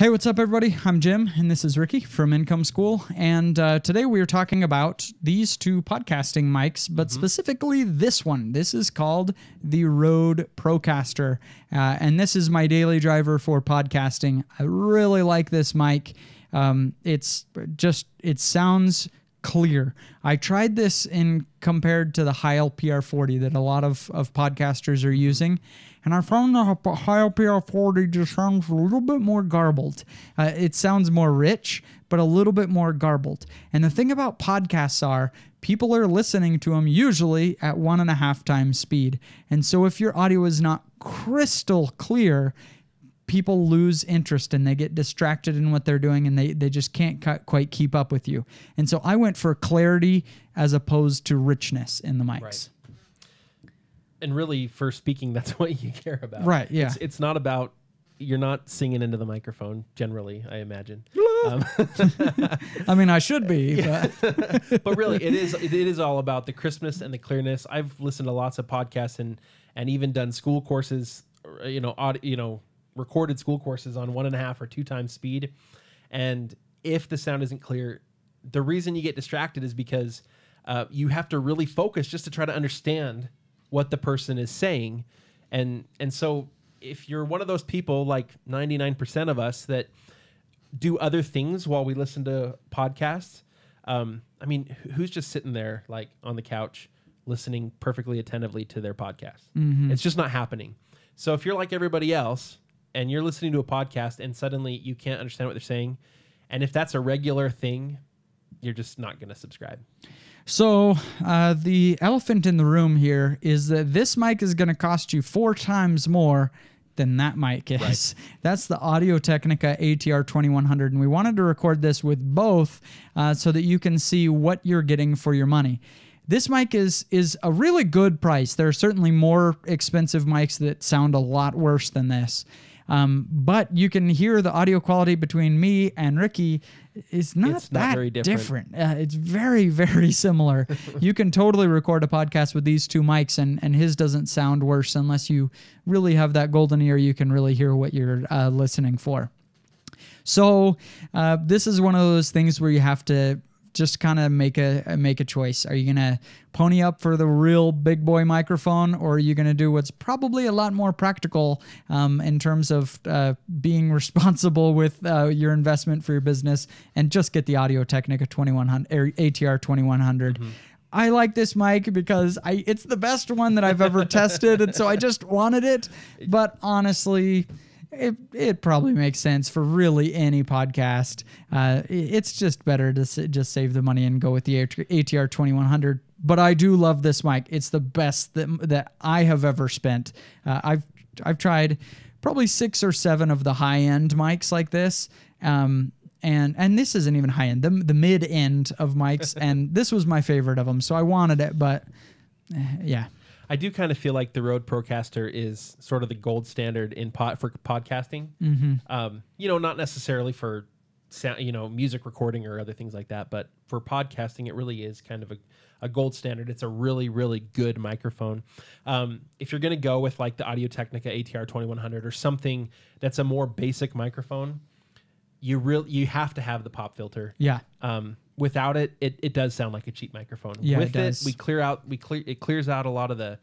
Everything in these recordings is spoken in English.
Hey, what's up, everybody? I'm Jim, and this is Ricky from Income School. And today we are talking about these two podcasting mics, but specifically this one. This is called the Rode Procaster, and this is my daily driver for podcasting. I really like this mic. It sounds clear. I tried this in compared to the Heil PR40 that a lot of podcasters are using, and I found the Heil PR40 just sounds a little bit more garbled. It sounds more rich, but a little bit more garbled. And the thing about podcasts are, people are listening to them usually at 1.5 times speed. And so if your audio is not crystal clear, people lose interest and they get distracted in what they're doing, and they just can't quite keep up with you. And so I went for clarity as opposed to richness in the mics. Right. And really, for speaking, that's what you care about. Right, yeah. It's not about, you're not singing into the microphone, generally, I imagine. I mean, I should be. Yeah. But really, it is all about the crispness and the clearness. I've listened to lots of podcasts and even done school courses, recorded school courses on 1.5 or 2 times speed. And if the sound isn't clear, the reason you get distracted is because you have to really focus just to try to understand what the person is saying. And so if you're one of those people, like 99% of us, that do other things while we listen to podcasts, I mean, who's just sitting there like on the couch listening perfectly attentively to their podcast? It's just not happening. So if you're like everybody else and you're listening to a podcast and suddenly you can't understand what they're saying, and if that's a regular thing, you're just not going to subscribe. So the elephant in the room here is that this mic is going to cost you 4 times more than that mic is. Right. That's the Audio-Technica ATR 2100, and we wanted to record this with both so that you can see what you're getting for your money. This mic is a really good price. There are certainly more expensive mics that sound a lot worse than this. But you can hear the audio quality between me and Ricky is not that very different. It's very, very similar. You can totally record a podcast with these two mics, and his doesn't sound worse unless you really have that golden ear. You can really hear what you're listening for. So this is one of those things where you have to just kind of make a choice. Are you going to pony up for the real big boy microphone, or are you going to do what's probably a lot more practical in terms of being responsible with your investment for your business and just get the Audio-Technica 2100 or ATR 2100? I like this mic because it's the best one that I've ever tested, and so I just wanted it. But honestly, it probably makes sense for really any podcast. It's just better to just save the money and go with the ATR 2100. But I do love this mic. It's the best that I have ever spent. I've tried probably 6 or 7 of the high-end mics like this. And this isn't even high-end, the mid-end of mics. And this was my favorite of them. So I wanted it, but yeah. I do kind of feel like the Rode Procaster is sort of the gold standard for podcasting. Not necessarily for sound, music recording or other things like that, but for podcasting, it really is kind of a gold standard. It's a really, really good microphone. If you're going to go with like the Audio-Technica ATR 2100 or something that's a more basic microphone, you have to have the pop filter. Yeah. Without it, it does sound like a cheap microphone. Yeah, with it does. It clears out a lot of the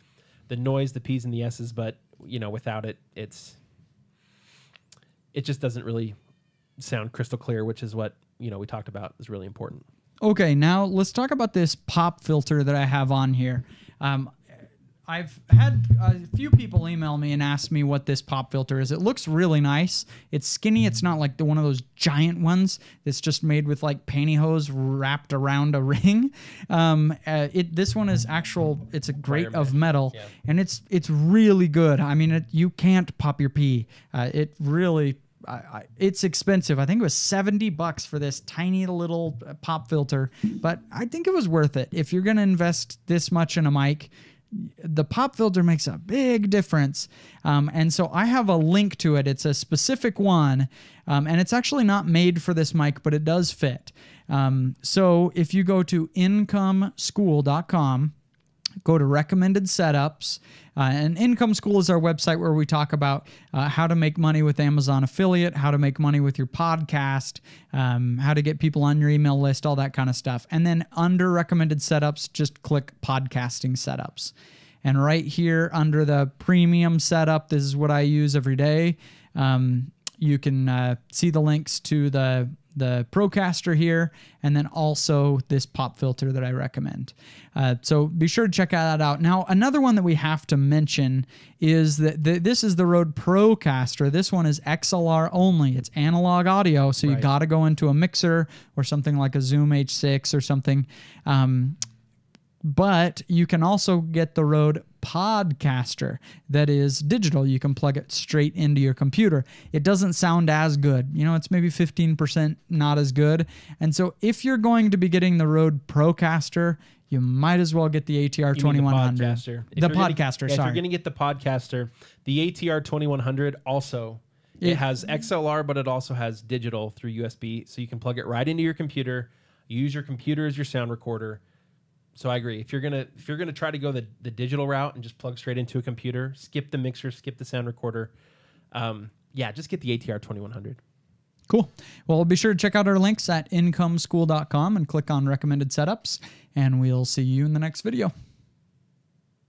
noise, the P's and the S's, but without it, it just doesn't really sound crystal clear, which is what we talked about is really important. Okay, now let's talk about this pop filter that I have on here. I've had a few people email me and ask me what this pop filter is. It looks really nice. It's skinny. It's not like one of those giant ones that's just made with like pantyhose wrapped around a ring. This one is actual. It's a grate of metal, yeah. And it's really good. I mean, you can't pop your pee. It really. It's expensive. I think it was $70 for this tiny little pop filter, but I think it was worth it. If you're going to invest this much in a mic, the pop filter makes a big difference. And so I have a link to it. It's a specific one, and it's actually not made for this mic, but it does fit. So if you go to incomeschool.com, go to recommended setups. And Income School is our website where we talk about how to make money with Amazon affiliate, how to make money with your podcast, how to get people on your email list, all that kind of stuff. And then under recommended setups, just click podcasting setups. And right here under the premium setup, this is what I use every day. You can see the links to the Procaster here, and then also this pop filter that I recommend. So be sure to check that out. Now, another one that we have to mention is that this is the Rode Procaster. This one is XLR only. It's analog audio, so you got to go into a mixer or something like a Zoom H6 or something. But you can also get the Rode Podcaster that is digital. You can plug it straight into your computer. It doesn't sound as good. You know, it's maybe 15% not as good. And so if you're going to be getting the Rode Procaster, you might as well get the ATR 2100. The Podcaster, sorry. If you're going to get the Podcaster, the ATR 2100 also, it has XLR, but it also has digital through USB. So you can plug it right into your computer, use your computer as your sound recorder. So I agree. If you're gonna try to go the digital route and just plug straight into a computer, skip the mixer, skip the sound recorder, just get the ATR 2100. Cool. Well, be sure to check out our links at incomeschool.com and click on recommended setups, and we'll see you in the next video.